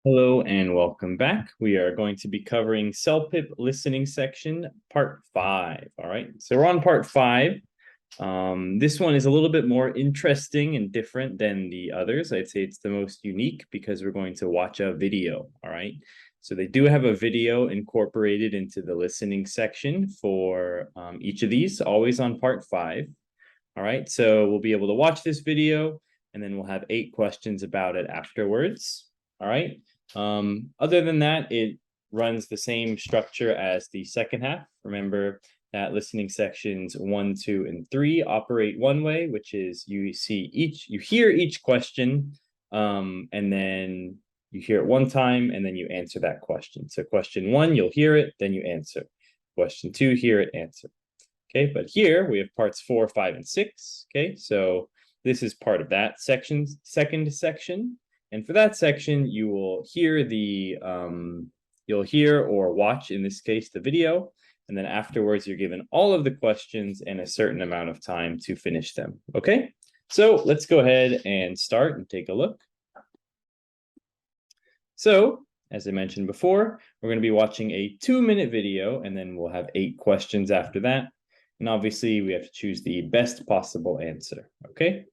Hello and welcome back. We are going to be covering CELPIP listening section, part 5. All right, so we're on part 5. This one is a little bit more interesting and different than the others. I'd say it's the most unique because we're going to watch a video. All right, so they do have a video incorporated into the listening section for each of these, always on part 5. All right, so we'll be able to watch this video and then we'll have 8 questions about it afterwards. All right. Other than that, it runs the same structure as the second half. Remember that listening sections 1, 2, and 3 operate one way, which is you hear each question, and then you hear it one time, and then you answer that question. So question 1, you'll hear it, then you answer. Question 2, hear it, answer. Okay, but here we have parts 4, 5, and 6. Okay, so this is part of that second section. And for that section, you will hear you'll hear or watch, in this case, the video. And then afterwards, you're given all of the questions and a certain amount of time to finish them. Okay, so let's go ahead and start and take a look. So, as I mentioned before, we're going to be watching a 2-minute video, and then we'll have 8 questions after that. And obviously, we have to choose the best possible answer. Okay,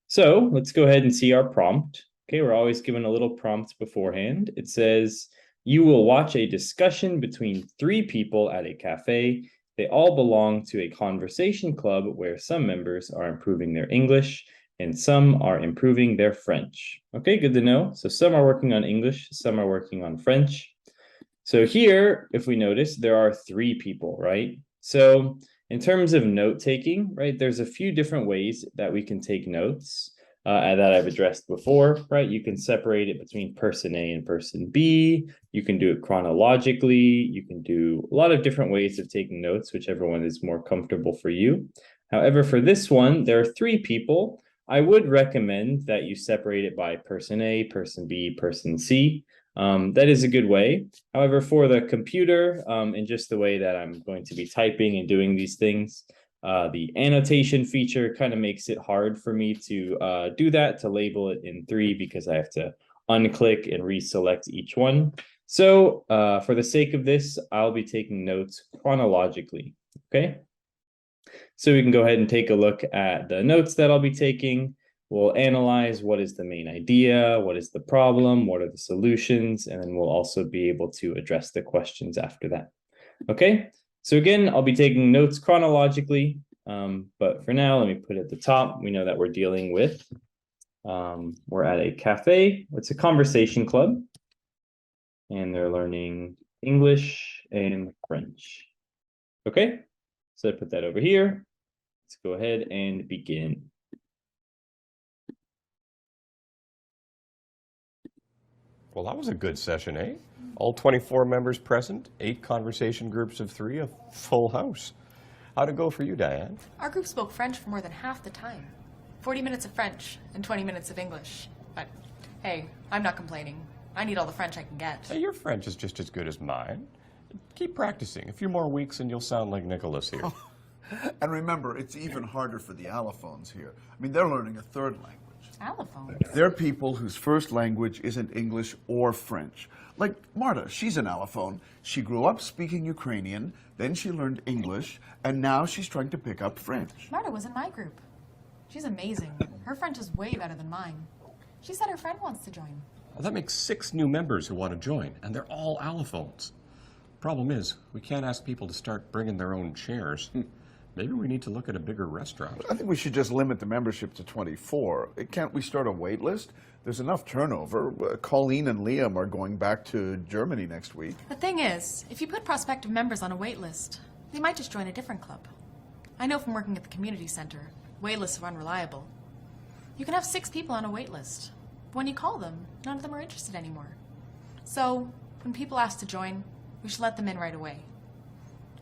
so let's go ahead and see our prompt. Okay, we're always given a little prompt beforehand. It says, you will watch a discussion between 3 people at a cafe. They all belong to a conversation club where some members are improving their English and some are improving their French. Okay, good to know. So some are working on English, some are working on French. So here, if we notice, there are 3 people, right? So in terms of note taking, right, there's a few different ways that we can take notes. That I've addressed before, right? You can separate it between person A and person B. You can do it chronologically. You can do a lot of different ways of taking notes, whichever one is more comfortable for you. However, for this one, there are 3 people. I would recommend that you separate it by person A, person B, person C. That is a good way. However, for the computer and just the way that I'm going to be typing and doing these things, the annotation feature kind of makes it hard for me to do that, to label it in 3, because I have to unclick and reselect each one. So for the sake of this, I'll be taking notes chronologically, okay? So we can go ahead and take a look at the notes that I'll be taking. We'll analyze what is the main idea, what is the problem, what are the solutions, and then we'll also be able to address the questions after that. Okay, so again, I'll be taking notes chronologically, but for now, let me put at the top, we know that we're dealing with, we're at a cafe, it's a conversation club, and they're learning English and French. Okay, so I put that over here. Let's go ahead and begin. Well, that was a good session, eh? All 24 members present, 8 conversation groups of 3, a full house. How'd it go for you, Diane? Our group spoke French for more than half the time. 40 minutes of French and 20 minutes of English. But hey, I'm not complaining. I need all the French I can get. Hey, your French is just as good as mine. Keep practicing. A few more weeks and you'll sound like Nicholas here. And remember, it's even harder for the allophones here. I mean, they're learning a 3rd language. Allophone? They're people whose first language isn't English or French. Like Marta, she's an allophone. She grew up speaking Ukrainian, then she learned English, and now she's trying to pick up French. Marta was in my group. She's amazing. Her French is way better than mine. She said her friend wants to join. Well, that makes 6 new members who want to join, and they're all allophones. Problem is, we can't ask people to start bringing their own chairs. Maybe we need to look at a bigger restaurant. I think we should just limit the membership to 24. Can't we start a wait list? There's enough turnover. Colleen and Liam are going back to Germany next week. The thing is, if you put prospective members on a wait list, they might just join a different club. I know from working at the community center, wait lists are unreliable. You can have 6 people on a wait list, but when you call them, none of them are interested anymore. So, when people ask to join, we should let them in right away.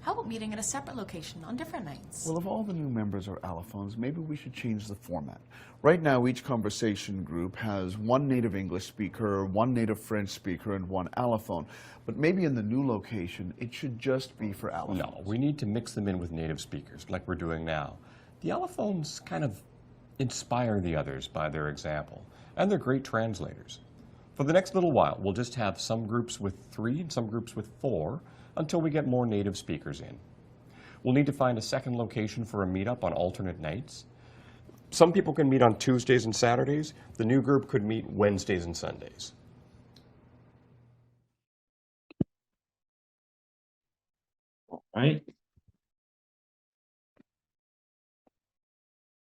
How about meeting at a separate location on different nights? Well, if all the new members are allophones, maybe we should change the format. Right now, each conversation group has 1 native English speaker, 1 native French speaker, and 1 allophone. But maybe in the new location, it should just be for allophones. No, we need to mix them in with native speakers, like we're doing now. The allophones kind of inspire the others by their example, and they're great translators. For the next little while, we'll just have some groups with 3 and some groups with 4 until we get more native speakers in. We'll need to find a second location for a meetup on alternate nights. Some people can meet on Tuesdays and Saturdays. The new group could meet Wednesdays and Sundays. All right.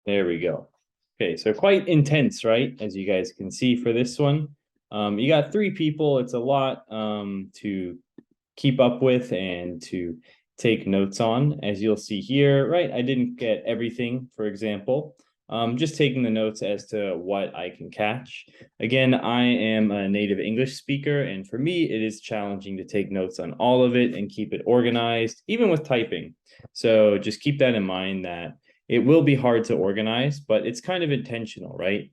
There we go. Okay, so quite intense, right? As you guys can see for this one. You got 3 people. It's a lot to keep up with and to take notes on. As you'll see here, right? I didn't get everything, for example. Just taking the notes as to what I can catch. Again, I am a native English speaker, and for me, it is challenging to take notes on all of it and keep it organized, even with typing. So just keep that in mind that it will be hard to organize, but it's kind of intentional, right?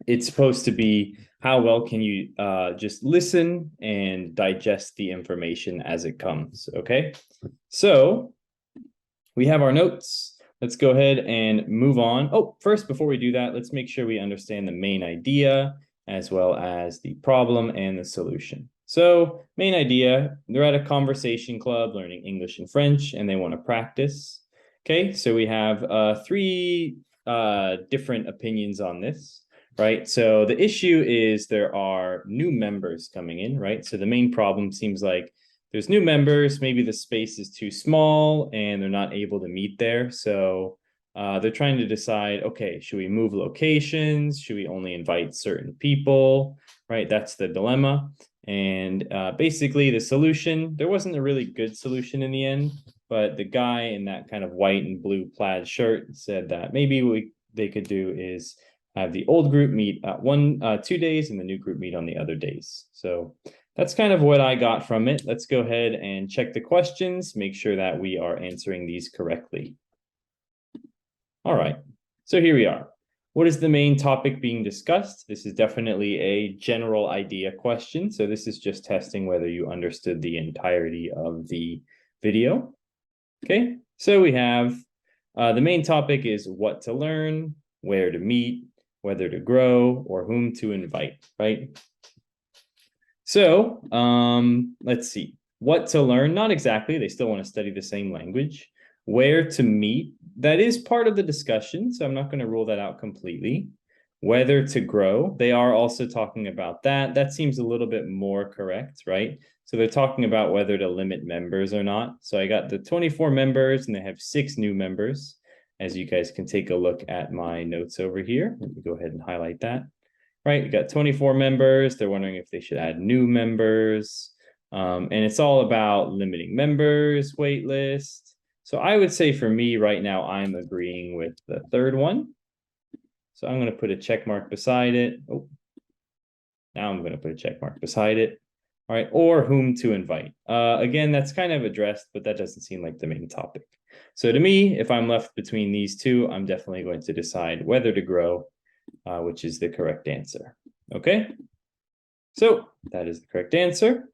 It's supposed to be how well can you just listen and digest the information as it comes, okay? So we have our notes. Let's go ahead and move on. Oh, first, before we do that, let's make sure we understand the main idea as well as the problem and the solution. So main idea, they're at a conversation club learning English and French, and they want to practice. Okay, so we have 3 different opinions on this, right? So the issue is there are new members coming in, right? So the main problem seems like there's new members, maybe the space is too small and they're not able to meet there. So they're trying to decide, okay, should we move locations? Should we only invite certain people, right? That's the dilemma. And basically the solution, there wasn't a really good solution in the end, but the guy in that kind of white and blue plaid shirt said that maybe what they could do is have the old group meet 2 days and the new group meet on the other days. So that's kind of what I got from it. Let's go ahead and check the questions, make sure that we are answering these correctly. All right, so here we are. What is the main topic being discussed? This is definitely a general idea question. So this is just testing whether you understood the entirety of the video. Okay, so we have the main topic is what to learn, where to meet, whether to grow, or whom to invite, right? So let's see, what to learn, not exactly, they still want to study the same language. Where to meet, that is part of the discussion, so I'm not going to rule that out completely. Whether to grow, they are also talking about that. That seems a little bit more correct, right? So they're talking about whether to limit members or not. So I got the 24 members and they have 6 new members. As you guys can take a look at my notes over here. Let me go ahead and highlight that. Right, we got 24 members. They're wondering if they should add new members. And it's all about limiting members, wait list. So I would say for me right now, I'm agreeing with the third one. So I'm going to put a check mark beside it. Oh, now I'm going to put a check mark beside it. All right, or whom to invite. Again, that's kind of addressed, but that doesn't seem like the main topic. So to me, if I'm left between these 2, I'm definitely going to decide whether to grow, which is the correct answer. Okay, so that is the correct answer.